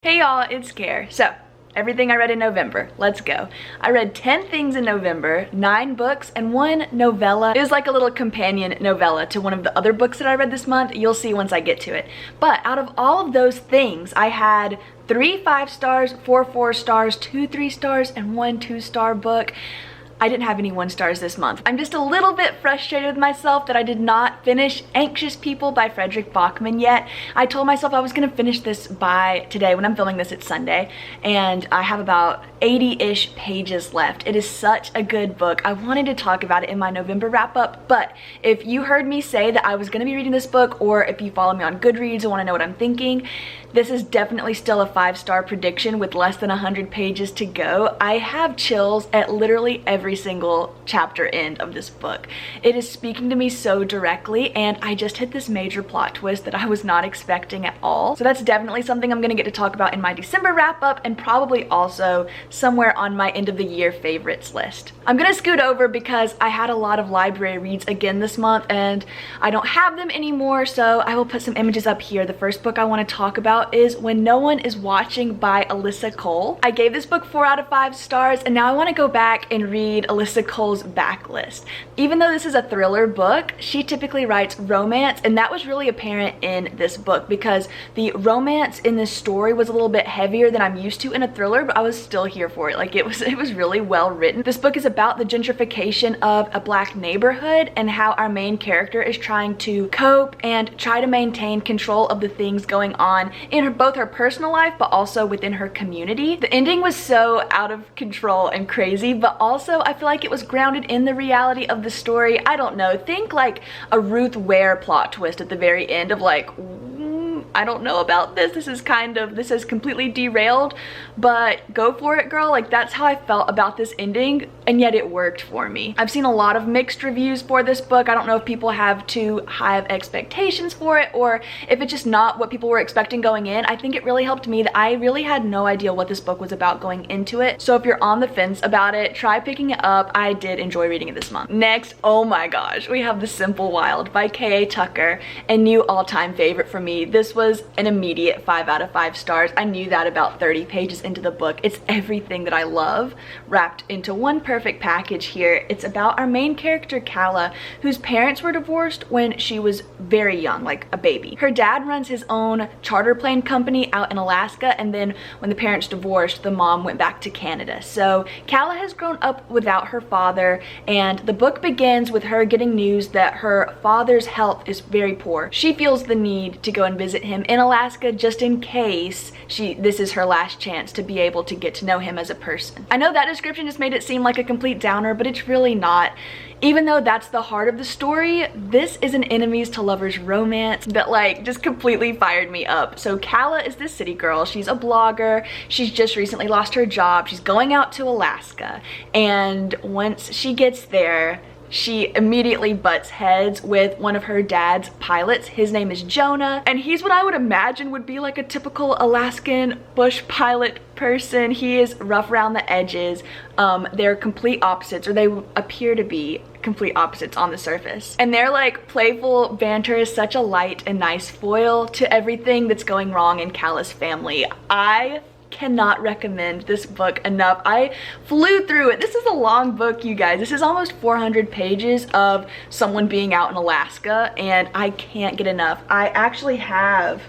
Hey y'all, it's Care. So, everything I read in November. Let's go. I read 10 things in November, 9 books, and 1 novella. It was like a little companion novella to one of the other books that I read this month. You'll see once I get to it. But out of all of those things, I had 3 5-stars, 4 4-stars, 2 3-stars, and 1 2-star book. I didn't have any 1-stars this month. I'm just a little bit frustrated with myself that I did not finish Anxious People by Frederick Bachman yet. I told myself I was gonna finish this by today. When I'm filming this, it's Sunday, and I have about 80-ish pages left. It is such a good book. I wanted to talk about it in my November wrap-up, but if you heard me say that I was gonna be reading this book, or if you follow me on Goodreads and wanna know what I'm thinking, this is definitely still a 5-star prediction with less than 100 pages to go. I have chills at literally every single chapter end of this book. It is speaking to me so directly, and I just hit this major plot twist that I was not expecting at all. So that's definitely something I'm gonna get to talk about in my December wrap-up, and probably also somewhere on my end of the year favorites list. I'm gonna scoot over because I had a lot of library reads again this month, and I don't have them anymore, so I will put some images up here. The first book I wanna talk about is When No One Is Watching by Alyssa Cole. I gave this book 4 out of 5 stars, and now I want to go back and read Alyssa Cole's backlist. Even though this is a thriller book, she typically writes romance, and that was really apparent in this book because the romance in this story was a little bit heavier than I'm used to in a thriller, but I was still here for it. Like, it was really well written. This book is about the gentrification of a Black neighborhood and how our main character is trying to cope and try to maintain control of the things going on in both her personal life but also within her community. The ending was so out of control and crazy, but also I feel like it was grounded in the reality of the story. I don't know, think like a Ruth Ware plot twist at the very end of like, I don't know about this. This is completely derailed, but go for it, girl. Like, that's how I felt about this ending, and yet it worked for me. I've seen a lot of mixed reviews for this book. I don't know if people have too high of expectations for it or if it's just not what people were expecting going in. I think it really helped me that I really had no idea what this book was about going into it. So if you're on the fence about it, try picking it up. I did enjoy reading it this month. Next, oh my gosh, we have The Simple Wild by K.A. Tucker, a new all-time favorite for me. This was an immediate 5 out of 5 stars. I knew that about 30 pages into the book. It's everything that I love wrapped into one perfect package here. It's about our main character, Calla, whose parents were divorced when she was very young, like a baby. Her dad runs his own charter plane company out in Alaska, and then when the parents divorced, the mom went back to Canada. So Calla has grown up without her father, and the book begins with her getting news that her father's health is very poor. She feels the need to go and visit him in Alaska just in case this is her last chance to be able to get to know him as a person. I know that description just made it seem like a complete downer, but it's really not. Even though that's the heart of the story, this is an enemies to lovers romance that like just completely fired me up. So Calla is this city girl. She's a blogger. She's just recently lost her job. She's going out to Alaska, and once she gets there, she immediately butts heads with one of her dad's pilots. His name is Jonah, and he's what I would imagine would be like a typical Alaskan bush pilot person. He is rough around the edges. They're complete opposites, or they appear to be complete opposites on the surface. And their like playful banter is such a light and nice foil to everything that's going wrong in Calla's family. I cannot recommend this book enough. I flew through it. This is a long book, you guys. This is almost 400 pages of someone being out in Alaska, and I can't get enough. I actually have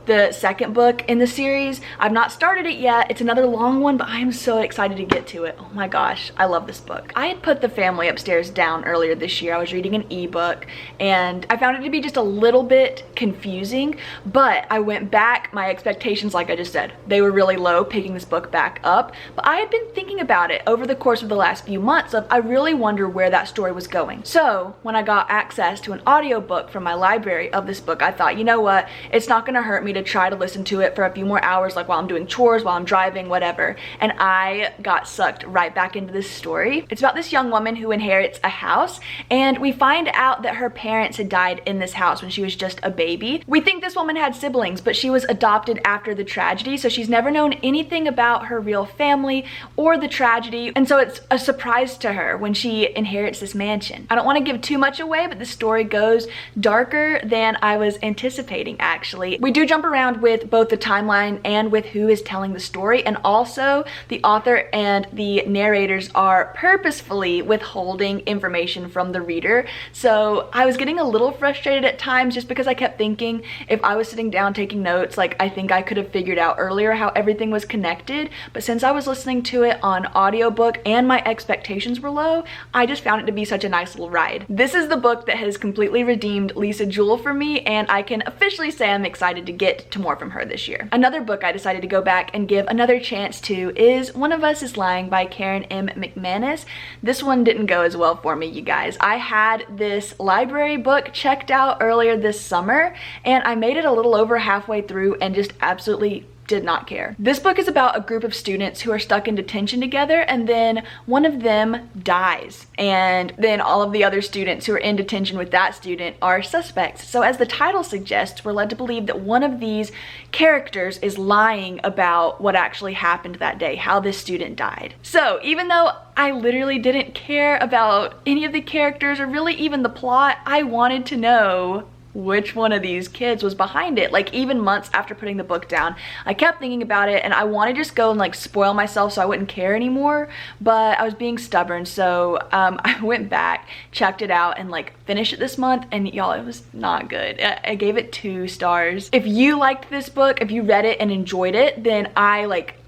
the second book in the series. I've not started it yet. It's another long one, but I am so excited to get to it. Oh my gosh, I love this book. I had put The Family Upstairs down earlier this year. I was reading an ebook, and I found it to be just a little bit confusing, but I went back. My expectations, like I just said, they were really low picking this book back up, but I had been thinking about it over the course of the last few months of I really wonder where that story was going. So when I got access to an audiobook from my library of this book, I thought, you know what, it's not gonna hurt me to try to listen to it for a few more hours, like while I'm doing chores, while I'm driving, whatever. And I got sucked right back into this story. It's about this young woman who inherits a house, and we find out that her parents had died in this house when she was just a baby. We think this woman had siblings, but she was adopted after the tragedy, so she's never known anything about her real family or the tragedy, and so it's a surprise to her when she inherits this mansion. I don't want to give too much away, but the story goes darker than I was anticipating, actually. We do jump jump around with both the timeline and with who is telling the story, and also the author and the narrators are purposefully withholding information from the reader. So I was getting a little frustrated at times just because I kept thinking if I was sitting down taking notes, like I think I could have figured out earlier how everything was connected, but since I was listening to it on audiobook and my expectations were low, I just found it to be such a nice little ride. This is the book that has completely redeemed Lisa Jewell for me, and I can officially say I'm excited to get to more from her this year. Another book I decided to go back and give another chance to is One of Us is Lying by Karen M. McManus. This one didn't go as well for me, you guys. I had this library book checked out earlier this summer, and I made it a little over halfway through and just absolutely did not care. This book is about a group of students who are stuck in detention together, and then one of them dies, and then all of the other students who are in detention with that student are suspects. So as the title suggests, we're led to believe that one of these characters is lying about what actually happened that day, how this student died. So even though I literally didn't care about any of the characters or really even the plot, I wanted to know which one of these kids was behind it. Like, even months after putting the book down, I kept thinking about it, and I wanted to just go and like spoil myself so I wouldn't care anymore, but I was being stubborn. So I went back, checked it out, and like finished it this month, and y'all, it was not good. I gave it 2 stars. If you liked this book, if you read it and enjoyed it, then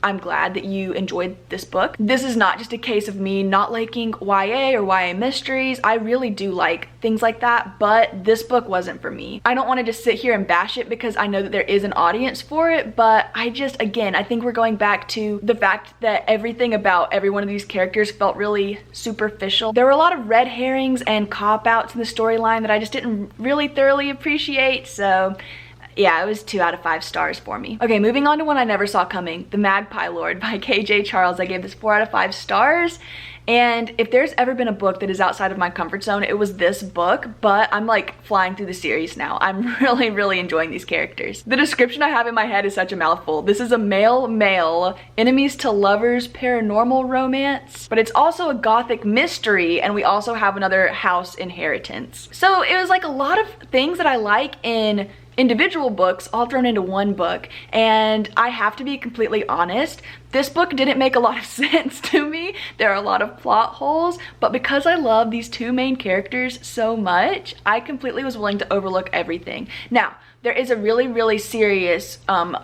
I'm glad that you enjoyed this book. This is not just a case of me not liking YA or YA mysteries. I really do like things like that, but this book wasn't for me. I don't want to just sit here and bash it because I know that there is an audience for it, but again, I think we're going back to the fact that everything about every one of these characters felt really superficial. There were a lot of red herrings and cop-outs in the storyline that I just didn't really thoroughly appreciate, so yeah, it was 2 out of 5 stars for me. Okay, moving on to one I never saw coming, The Magpie Lord by KJ Charles. I gave this 4 out of 5 stars. And if there's ever been a book that is outside of my comfort zone, it was this book, but I'm like flying through the series now. I'm really enjoying these characters. The description I have in my head is such a mouthful. This is a male, enemies to lovers paranormal romance, but it's also a gothic mystery, and we also have another house inheritance. So it was like a lot of things that I like in individual books all thrown into one book, and I have to be completely honest, this book didn't make a lot of sense to me. There are a lot of plot holes, but because I love these 2 main characters so much, I completely was willing to overlook everything. Now, there is a really serious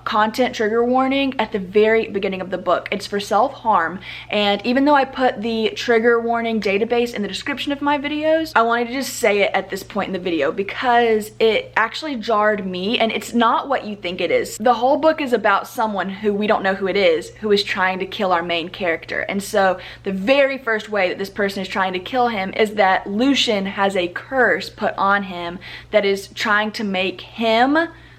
content trigger warning at the very beginning of the book. It's for self-harm, and even though I put the trigger warning database in the description of my videos, I wanted to just say it at this point in the video because it actually jarred me, and it's not what you think it is. The whole book is about someone who we don't know who it is, who is trying to kill our main character. And so the very first way that this person is trying to kill him is that Lucian has a curse put on him that is trying to make him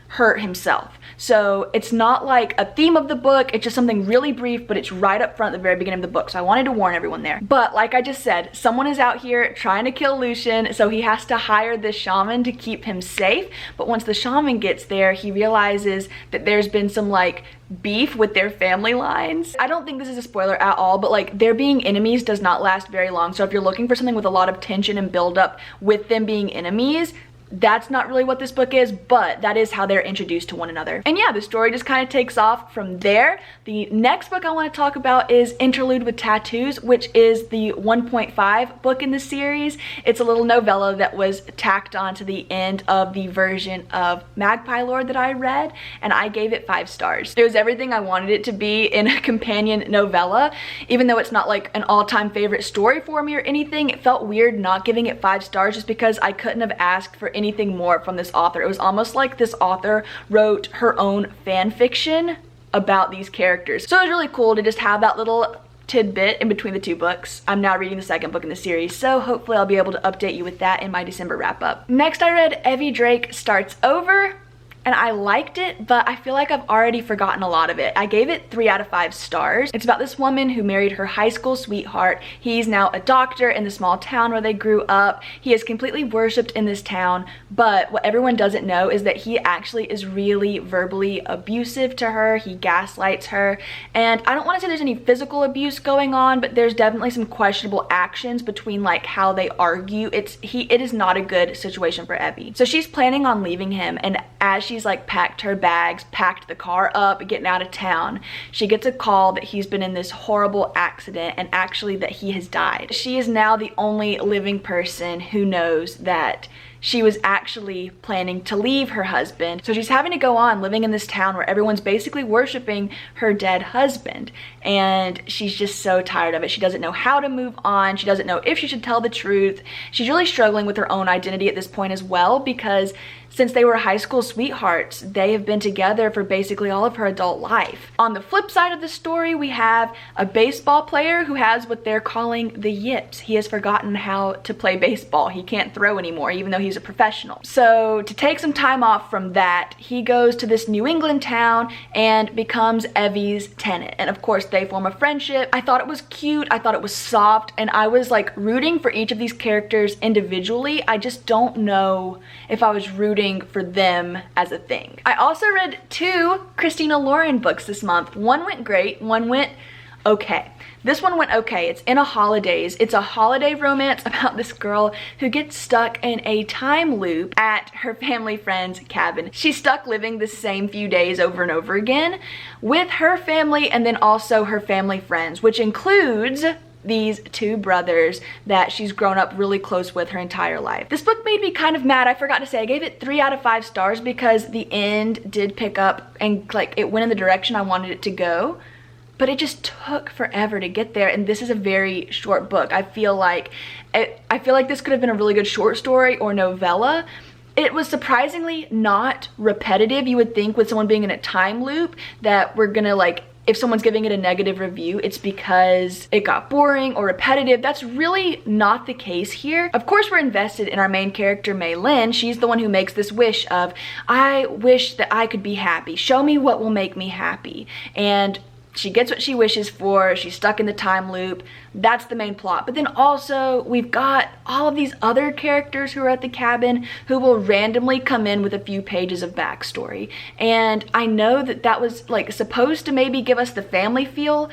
hurt himself. So it's not like a theme of the book, it's just something really brief, but it's right up front at the very beginning of the book. So I wanted to warn everyone there. But like I just said, someone is out here trying to kill Lucian, so he has to hire this shaman to keep him safe. But once the shaman gets there, he realizes that there's been some like beef with their family lines. I don't think this is a spoiler at all, but like their being enemies does not last very long. So if you're looking for something with a lot of tension and build up with them being enemies, that's not really what this book is, but that is how they're introduced to one another. And yeah, the story just kind of takes off from there. The next book I want to talk about is Interlude with Tattoos, which is the 1.5 book in the series. It's a little novella that was tacked on to the end of the version of Magpie Lord that I read, and I gave it 5 stars. It was everything I wanted it to be in a companion novella. Even though it's not like an all-time favorite story for me or anything, it felt weird not giving it 5 stars just because I couldn't have asked for anything more from this author. It was almost like this author wrote her own fan fiction about these characters. So it was really cool to just have that little tidbit in between the 2 books. I'm now reading the 2nd book in the series, so hopefully I'll be able to update you with that in my December wrap up. Next, I read Evie Drake Starts Over, and I liked it, but I feel like I've already forgotten a lot of it. I gave it 3 out of 5 stars. It's about this woman who married her high school sweetheart. He's now a doctor in the small town where they grew up. He is completely worshipped in this town, but what everyone doesn't know is that he actually is really verbally abusive to her. He gaslights her, and I don't want to say there's any physical abuse going on, but there's definitely some questionable actions between like how they argue. It is not a good situation for Evie. So she's planning on leaving him, and as she's like packed her bags, packed the car up, getting out of town, she gets a call that he's been in this horrible accident and actually that he has died. She is now the only living person who knows that she was actually planning to leave her husband. So she's having to go on living in this town where everyone's basically worshiping her dead husband. And she's just so tired of it. She doesn't know how to move on. She doesn't know if she should tell the truth. She's really struggling with her own identity at this point as well, because since they were high school sweethearts, they have been together for basically all of her adult life. On the flip side of the story, we have a baseball player who has what they're calling the yips. He has forgotten how to play baseball. He can't throw anymore, even though he's a professional. So to take some time off from that, he goes to this New England town and becomes Evie's tenant. And of course, they form a friendship. I thought it was cute. I thought it was soft. And I was like rooting for each of these characters individually. I just don't know if I was rooting for them as a thing. I also read 2 Christina Lauren books this month. One went great, one went okay. This one went okay. It's in a holidays. It's a holiday romance about this girl who gets stuck in a time loop at her family friend's cabin. She's stuck living the same few days over and over again with her family and then also her family friends, which includes these 2 brothers that she's grown up really close with her entire life. This book made me kind of mad. I forgot to say, I gave it 3 out of 5 stars because the end did pick up and like it went in the direction I wanted it to go, but it just took forever to get there. And this is a very short book. I feel like this could have been a really good short story or novella. It was surprisingly not repetitive. You would think with someone being in a time loop that we're gonna like, if someone's giving it a negative review, it's because it got boring or repetitive. That's really not the case here. Of course, we're invested in our main character, Mei Lin. She's the one who makes this wish of, I wish that I could be happy. Show me what will make me happy. And she gets what she wishes for. She's stuck in the time loop. That's the main plot. But then also we've got all of these other characters who are at the cabin who will randomly come in with a few pages of backstory. And I know that that was like supposed to maybe give us the family feel,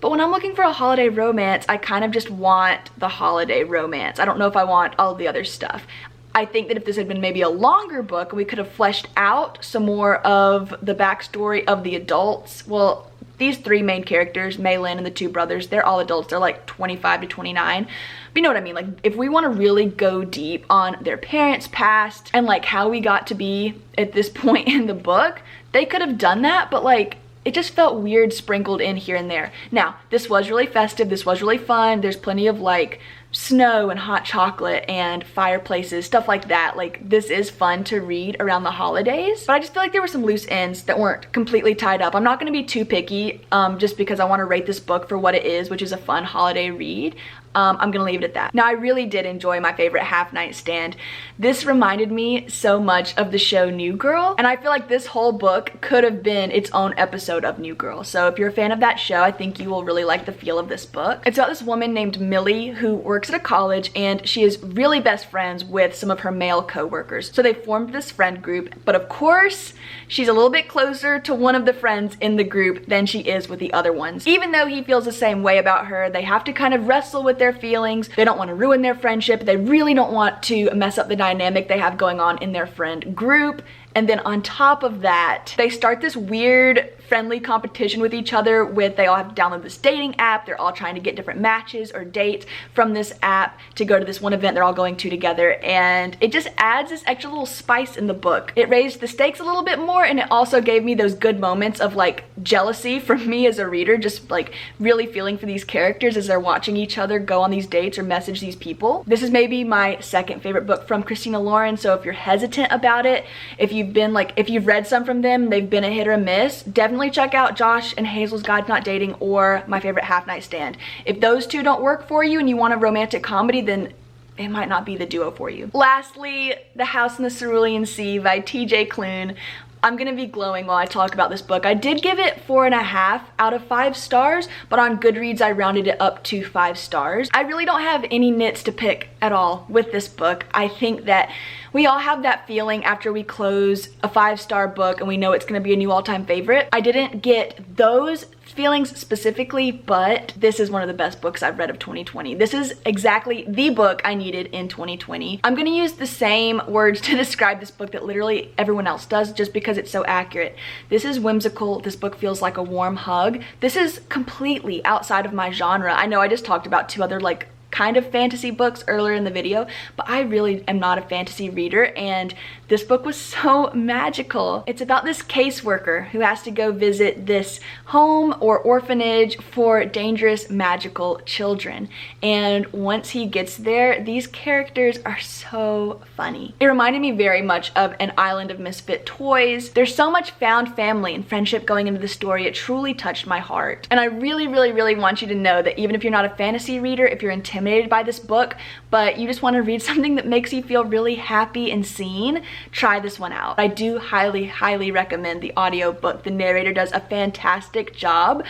but when I'm looking for a holiday romance, I kind of just want the holiday romance. I don't know if I want all of the other stuff. I think that if this had been maybe a longer book, we could have fleshed out some more of the backstory of the adults. Well, these 3 main characters, Mei Lin and the 2 brothers, they're all adults. They're like 25 to 29. But you know what I mean? Like if we want to really go deep on their parents' past and like how we got to be at this point in the book, they could have done that, but like it just felt weird sprinkled in here and there. Now, this was really festive. This was really fun. There's plenty of like snow and hot chocolate and fireplaces, stuff like that. Like this is fun to read around the holidays, but I just feel like there were some loose ends that weren't completely tied up. I'm not going to be too picky just because I want to rate this book for what it is, which is a fun holiday read. I'm gonna leave it at that. Now, I really did enjoy my favorite half night stand. This reminded me so much of the show New Girl, and I feel like this whole book could have been its own episode of New Girl. So if you're a fan of that show, I think you will really like the feel of this book. It's about this woman named Millie who works at a college, and she is really best friends with some of her male co-workers. So they formed this friend group, but of course, she's a little bit closer to one of the friends in the group than she is with the other ones. Even though he feels the same way about her, they have to kind of wrestle with their feelings. They don't want to ruin their friendship. They really don't want to mess up the dynamic they have going on in their friend group. And then on top of that, they start this weird friendly competition with each other with, they all have to download this dating app. They're all trying to get different matches or dates from this app to go to this one event they're all going to together. And it just adds this extra little spice in the book. It raised the stakes a little bit more, and it also gave me those good moments of like jealousy from me as a reader, just like really feeling for these characters as they're watching each other go on these dates or message these people. This is maybe my second favorite book from Christina Lauren, so if you're hesitant about it, if you've read some from them, they've been a hit or miss, definitely check out Josh and Hazel's Guide to Not Dating or My Favorite Half Night Stand. If those two don't work for you and you want a romantic comedy, then it might not be the duo for you. Lastly, The House in the Cerulean Sea by TJ Klune. I'm gonna be glowing while I talk about this book. I did give it 4.5 out of 5 stars, but on Goodreads I rounded it up to 5 stars. I really don't have any nits to pick at all with this book. I think that we all have that feeling after we close a 5-star book and we know it's gonna be a new all-time favorite. I didn't get those feelings specifically, but this is one of the best books I've read of 2020. This is exactly the book I needed in 2020. I'm gonna use the same words to describe this book that literally everyone else does just because it's so accurate. This is whimsical. This book feels like a warm hug. This is completely outside of my genre. I know I just talked about 2 other like kind of fantasy books earlier in the video, but I really am not a fantasy reader, and this book was so magical. It's about this caseworker who has to go visit this home or orphanage for dangerous magical children, and once he gets there, these characters are so funny. It reminded me very much of An Island of Misfit Toys. There's so much found family and friendship going into the story. It truly touched my heart, and I really want you to know that even if you're not a fantasy reader, if you're intimidated by this book, but you just want to read something that makes you feel really happy and seen, try this one out. I do highly recommend the audiobook. The narrator does a fantastic job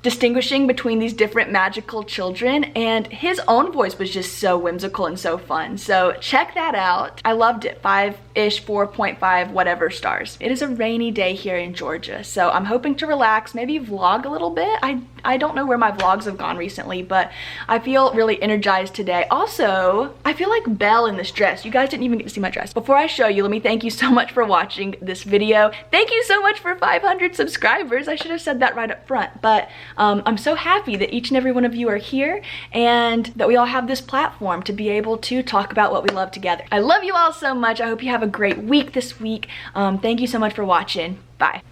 distinguishing between these different magical children, and his own voice was just so whimsical and so fun. So check that out. I loved it. 5-ish, 4.5, whatever stars. It is a rainy day here in Georgia, so I'm hoping to relax, maybe vlog a little bit. I don't know where my vlogs have gone recently, but I feel really energized today. Also, I feel like Belle in this dress. You guys didn't even get to see my dress. Before I show you, let me thank you so much for watching this video. Thank you so much for 500 subscribers. I should have said that right up front, but I'm so happy that each and every one of you are here and that we all have this platform to be able to talk about what we love together. I love you all so much. I hope you have a great week this week. Thank you so much for watching. Bye.